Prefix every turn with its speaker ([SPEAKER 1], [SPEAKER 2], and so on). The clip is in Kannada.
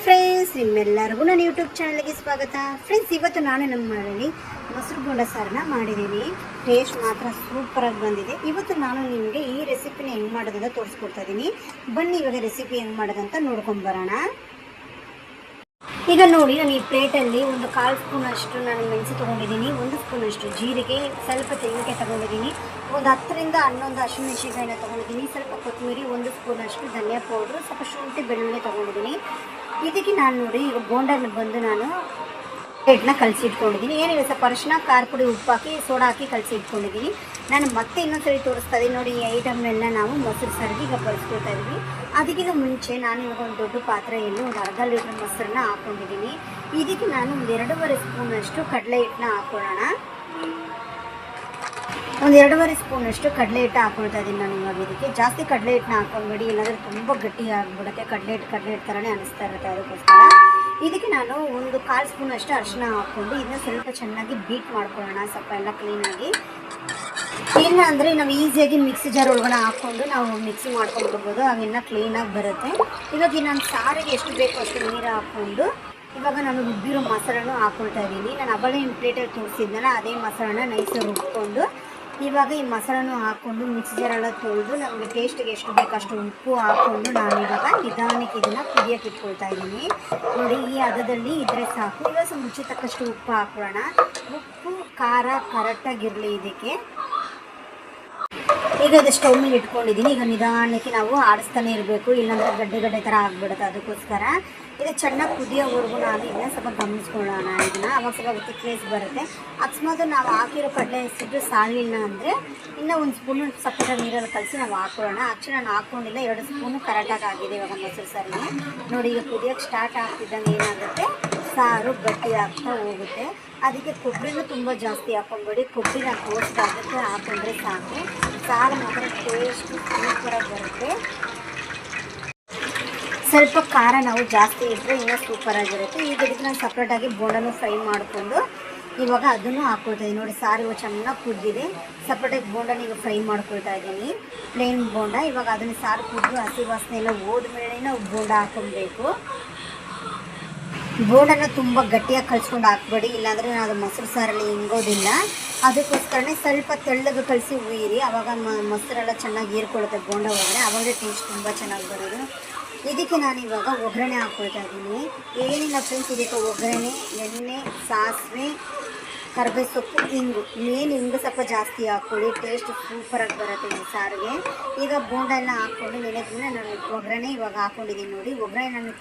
[SPEAKER 1] ಫ್ರೆಂಡ್ಸ್, ನಿಮ್ಮೆಲ್ಲರಿಗೂ ನನ್ನ ಯೂಟ್ಯೂಬ್ ಚಾನಲ್ಗೆ ಸ್ವಾಗತ. ಫ್ರೆಂಡ್ಸ್, ಇವತ್ತು ನಾನು ನಮ್ಮ ಮನೆಯಲ್ಲಿ ಮೊಸರು ಬೋಂಡ ಸಾರನ್ನ ಮಾಡಿದ್ದೀನಿ. ಟೇಸ್ಟ್ ಮಾತ್ರ ಸೂಪರಾಗಿ ಬಂದಿದೆ. ಇವತ್ತು ನಾನು ನಿಮಗೆ ಈ ರೆಸಿಪಿನ ಹೆಂಗೆ ಮಾಡೋದಂತ ತೋರಿಸ್ಕೊಡ್ತಾ ಇದ್ದೀನಿ. ಬನ್ನಿ ಇವಾಗ ರೆಸಿಪಿ ಹೆಂಗೆ ಮಾಡೋದಂತ ನೋಡ್ಕೊಂಡು ಬರೋಣ. ಈಗ ನೋಡಿ, ನಾನು ಈ ಪ್ಲೇಟಲ್ಲಿ ಒಂದು 1/4 ಸ್ಪೂನ್ ಅಷ್ಟು ನಾನು ಮೆಣಸು ತೊಗೊಂಡಿದ್ದೀನಿ, 1 ಸ್ಪೂನ್ ಅಷ್ಟು ಜೀರಿಗೆ, ಸ್ವಲ್ಪ ತೆಂಗಿನಕಾಯಿ ತೊಗೊಂಡಿದ್ದೀನಿ, ಒಂದು 10 ರಿಂದ 11 ಹಸಿಮೆಣಸಿನಕಾಯಿನ ತೊಗೊಂಡಿದ್ದೀನಿ, ಸ್ವಲ್ಪ ಕೊತ್ತಂಬರಿ, 1 ಸ್ಪೂನ್ ಅಷ್ಟು ಧನಿಯಾ ಪೌಡ್ರು, ಸ್ವಲ್ಪ ಶುಂಠಿ ಬೆಳ್ಳುಳ್ಳಿ ತೊಗೊಂಡಿದ್ದೀನಿ. ಇದಕ್ಕೆ ನಾನು ನೋಡಿ ಈಗ ಬೋಂಡಲ್ಲಿ ಬಂದು ನಾನು ಪ್ಲೇಟ್ನ ಕಲಸಿ ಇಟ್ಕೊಂಡಿದ್ದೀನಿ. ಏನಿಲ್ಲ, ಸ್ವಲ್ಪ ಅರಿಶಿನ, ಖಾರ ಪುಡಿ, ಉಪ್ಪು ಹಾಕಿ ಸೋಡಾ ಹಾಕಿ ಕಲಸಿ ಇಟ್ಕೊಂಡಿದ್ದೀನಿ. ನಾನು ಮತ್ತೆ ಇನ್ನೊಂದ್ಸರಿ ತೋರಿಸ್ತಾ ಇದ್ದೀನಿ ನೋಡಿ. ಈ ಐಟಮ್ನೆಲ್ಲ ನಾವು ಮೊಸರು ಸಾರಿಗೆ ಈಗ ಬಳಸ್ಕೊಳ್ತಾ ಇದ್ವಿ. ಅದಕ್ಕಿಂತ ಮುಂಚೆ ನಾನು ಇವಾಗ ಒಂದು ದೊಡ್ಡ ಪಾತ್ರೆಯಲ್ಲಿ ಒಂದು ಅರ್ಧ ಲೀಟ್ರ್ ಮೊಸರನ್ನ ಹಾಕ್ಕೊಂಡಿದ್ದೀನಿ. ಇದಕ್ಕೆ ನಾನು ಒಂದು 2.5 ಸ್ಪೂನ್ ಅಷ್ಟು ಕಡಲೆ ಹಿಟ್ಟನ್ನ ಹಾಕೊಳ್ಳೋಣ. ಒಂದು 2.5 ಸ್ಪೂನ್ ಅಷ್ಟು ಕಡಲೆ ಹಿಟ್ಟು ಹಾಕೊಳ್ತಾ ಇದ್ದೀನಿ ನಾನು ಇವಾಗ. ಇದಕ್ಕೆ ಜಾಸ್ತಿ ಕಡಲೆ ಹಿಟ್ಟನ್ನ ಹಾಕೊಂಡ್ಬೇಡಿ, ಇಲ್ಲಾಂದರೆ ತುಂಬ ಗಟ್ಟಿ ಆಗಿಬಿಡುತ್ತೆ. ಕಡಲೆ ಹಿಟ್ಟು ಥರನೇ ಅನಿಸ್ತಾ ಇರುತ್ತೆ. ಅದಕ್ಕೋಸ್ಕರ ಇದಕ್ಕೆ ನಾನು ಒಂದು 1/4 ಸ್ಪೂನ್ ಅಷ್ಟು ಅರಿಶಿನ ಹಾಕ್ಕೊಂಡು ಇದನ್ನ ಸ್ವಲ್ಪ ಚೆನ್ನಾಗಿ ಬೀಟ್ ಮಾಡ್ಕೊಳ್ಳೋಣ, ಸ್ವಲ್ಪ ಎಲ್ಲ ಕ್ಲೀನಾಗಿ. ಇಲ್ಲ ಅಂದರೆ ನಾವು ಈಸಿಯಾಗಿ ಮಿಕ್ಸಿ ಜಾರ್ ಒಳಗಡೆ ಹಾಕ್ಕೊಂಡು ನಾವು ಮಿಕ್ಸಿ ಮಾಡ್ಕೊಂಡ್ಬಿಡ್ಬೋದು, ಅವೆಲ್ಲ ಕ್ಲೀನಾಗಿ ಬರುತ್ತೆ. ಇವಾಗ ನಾನು ಸಾರಿಗೆ ಎಷ್ಟು ಬೇಕೋ ಅಷ್ಟು ನೀರು ಹಾಕ್ಕೊಂಡು ಇವಾಗ ನಾನು ರುಬ್ಬಿರೋ ಮಸಾಲನೂ ಹಾಕ್ಕೊಳ್ತಾ ಇದ್ದೀನಿ. ನಾನು ಅವಳೇ ಪ್ಲೇಟಲ್ಲಿ ತೋರಿಸಿದ್ನಲ್ಲ, ಅದೇ ಮಸಾಲನ ನೈಸಾಗಿ ರುಬ್ಕೊಂಡು ಇವಾಗ ಈ ಮಸಾಲನೂ ಹಾಕ್ಕೊಂಡು ಮಿಕ್ಸಿ ಜಾರೆಲ್ಲ ತೊಳೆದು ನಮಗೆ ಟೇಸ್ಟಿಗೆ ಎಷ್ಟು ಬೇಕು ಅಷ್ಟು ಉಪ್ಪು ಹಾಕ್ಕೊಂಡು ನಾನು ಇವಾಗ ನಿಧಾನಕ್ಕೆ ಇದನ್ನು ಕುದಿಯೋಕೆ ಇಟ್ಕೊಳ್ತಾ ಇದ್ದೀನಿ. ನೋಡಿ, ಈ ಹದದಲ್ಲಿ ಇದ್ರೆ ಸಾಕು. ಇವಾಗ ಸ್ವಲ್ಪ ರುಚಿ ತಕ್ಕಷ್ಟು ಉಪ್ಪು ಹಾಕೋಣ. ಉಪ್ಪು ಖಾರ ಕರೆಕ್ಟಾಗಿರಲಿ ಇದಕ್ಕೆ. ಈಗ ಅದು ಸ್ಟವ್ ಮೇಲೆ ಇಟ್ಕೊಂಡಿದ್ದೀನಿ. ಈಗ ನಿಧಾನಕ್ಕೆ ನಾವು ಆಡಿಸ್ತಾನೆ ಇರಬೇಕು, ಇಲ್ಲಾಂದರೆ ಗಡ್ಡೆ ಥರ ಆಗಿಬಿಡುತ್ತೆ. ಅದಕ್ಕೋಸ್ಕರ ಇದು ಚೆನ್ನಾಗಿ ಕುದಿಯೋವರೆಗೂ ನಾನು ಇದನ್ನ ಸ್ವಲ್ಪ ಗಮನಿಸ್ಕೊಳ್ಳೋಣ. ಇದನ್ನು ಅವಾಗ ಸ್ವಲ್ಪ ತಿಕ್ನೆಸ್ ಬರುತ್ತೆ. ಅಕಸ್ಮಾತ್ ನಾವು ಹಾಕಿರೋ ಕಡಲೆ ಹೆಸರು ಸಾಲಿಲ್ಲ ಅಂದರೆ ಇನ್ನೂ 1 ಸ್ಪೂನು ಸಪ್ರೇಟಾಗಿ ನೀರಲ್ಲಿ ಕಲಸಿ ನಾವು ಹಾಕೊಳ್ಳೋಣ. ಆಕ್ಚುಲಿ ನಾನು ಹಾಕ್ಕೊಂಡಿಲ್ಲ, 2 ಸ್ಪೂನು ಕರೆಕ್ಟಾಗಿ ಆಗಿದೆ ಇವಾಗ ಮೊಸರು ಸಾರಿಗೆ. ನೋಡಿ, ಈಗ ಕುದಿಯೋಕ್ಕೆ ಸ್ಟಾರ್ಟ್ ಆಗ್ತಿದ್ದಂಗೆ ಏನಾಗುತ್ತೆ, ಸಾರು ಗಟ್ಟಿ ಆಗ್ತಾ ಹೋಗುತ್ತೆ. ಅದಕ್ಕೆ ಕೊಬ್ಬರಿನೂ ತುಂಬ ಜಾಸ್ತಿ ಹಾಕೊಂಡ್ಬೇಡಿ, ಕೊಬ್ಬರಿ ನಾನು ತೋರಿಸ್ದಾಗಕ್ಕೆ ಹಾಕೊಂಡ್ರೆ ಸಾಕು. ಸಾರು ಮಾತ್ರ ಟೇಸ್ಟ್ ಸೂಪರಾಗಿ ಬರುತ್ತೆ. ಸ್ವಲ್ಪ ಖಾರ ನಾವು ಜಾಸ್ತಿ ಇದ್ದರೆ ಇನ್ನೂ ಸೂಪರಾಗಿರುತ್ತೆ. ಈಗ ಇದಕ್ಕೆ ನಾನು ಸಪ್ರೇಟಾಗಿ ಬೋಂಡನೂ ಫ್ರೈ ಮಾಡಿಕೊಂಡು ಇವಾಗ ಅದನ್ನು ಹಾಕ್ಕೊಳ್ತಾ ಇದ್ದೀನಿ. ನೋಡಿ, ಸಾರು ಚೆನ್ನಾಗಿ ಕುದ್ದಿದೆ. ಸಪ್ರೇಟಾಗಿ ಬೋಂಡನ ಈಗ ಫ್ರೈ ಮಾಡ್ಕೊಳ್ತಾ ಇದ್ದೀನಿ, ಪ್ಲೇನ್ ಬೋಂಡ. ಇವಾಗ ಅದನ್ನು ಸಾರು ಕುದ್ದು ಹಸಿ ವಾಸನೆ ಎಲ್ಲ ಹೋದ್ಮೇಲೆ ನಾವು ಬೋಂಡ ಹಾಕ್ಕೊಬೇಕು. ಬೋಂಡನ್ನು ತುಂಬ ಗಟ್ಟಿಯಾಗಿ ಕಲಿಸ್ಕೊಂಡು ಹಾಕ್ಬೇಡಿ, ಇಲ್ಲಾಂದರೆ ಅದು ಮೊಸರು ಸಾರಲ್ಲಿ ಹಿಂಗೋದಿಲ್ಲ. ಅದಕ್ಕೋಸ್ಕರನೇ ಸ್ವಲ್ಪ ತೆಳ್ಳಗೆ ಕಲಿಸಿ ಹುಯ್ಯಿರಿ, ಆವಾಗ ಮೊಸರೆಲ್ಲ ಚೆನ್ನಾಗಿ ಹೀರ್ಕೊಳ್ಳುತ್ತೆ ಬೋಂಡ ಒಳಗಡೆ, ಆವಾಗಲೇ ಟೇಸ್ಟ್ ತುಂಬ ಚೆನ್ನಾಗಿ ಬರೋದು. ಇದಕ್ಕೆ ನಾನು ಇವಾಗ ಒಗ್ಗರಣೆ ಹಾಕ್ಕೊಳ್ತಾ ಇದ್ದೀನಿ. ಏನಿಲ್ಲ ಫ್ರೆಂಡ್ಸ್, ಇದಕ್ಕೆ ಒಗ್ಗರಣೆ, ಎಣ್ಣೆ, ಸಾಸಿವೆ, ಕರಿಬೇವು ಸೊಪ್ಪು, ಹಿಂಗು. ಹಿಂಗು ಸ್ವಲ್ಪ ಜಾಸ್ತಿ ಹಾಕ್ಕೊಳ್ಳಿ, ಟೇಸ್ಟ್ ಸೂಪರಾಗಿ ಬರುತ್ತೆ ಈ ಸಾರಿಗೆ. ಈಗ ಬೋಂಡ ಎಲ್ಲ ಹಾಕ್ಕೊಂಡು ನೆನೆದ್ಮೇಲೆ ನಾನು ಒಗ್ಗರಣೆ ಇವಾಗ ಹಾಕ್ಕೊಂಡಿದ್ದೀನಿ. ನೋಡಿ, ಒಗ್ಗರಣೆ ನಾನು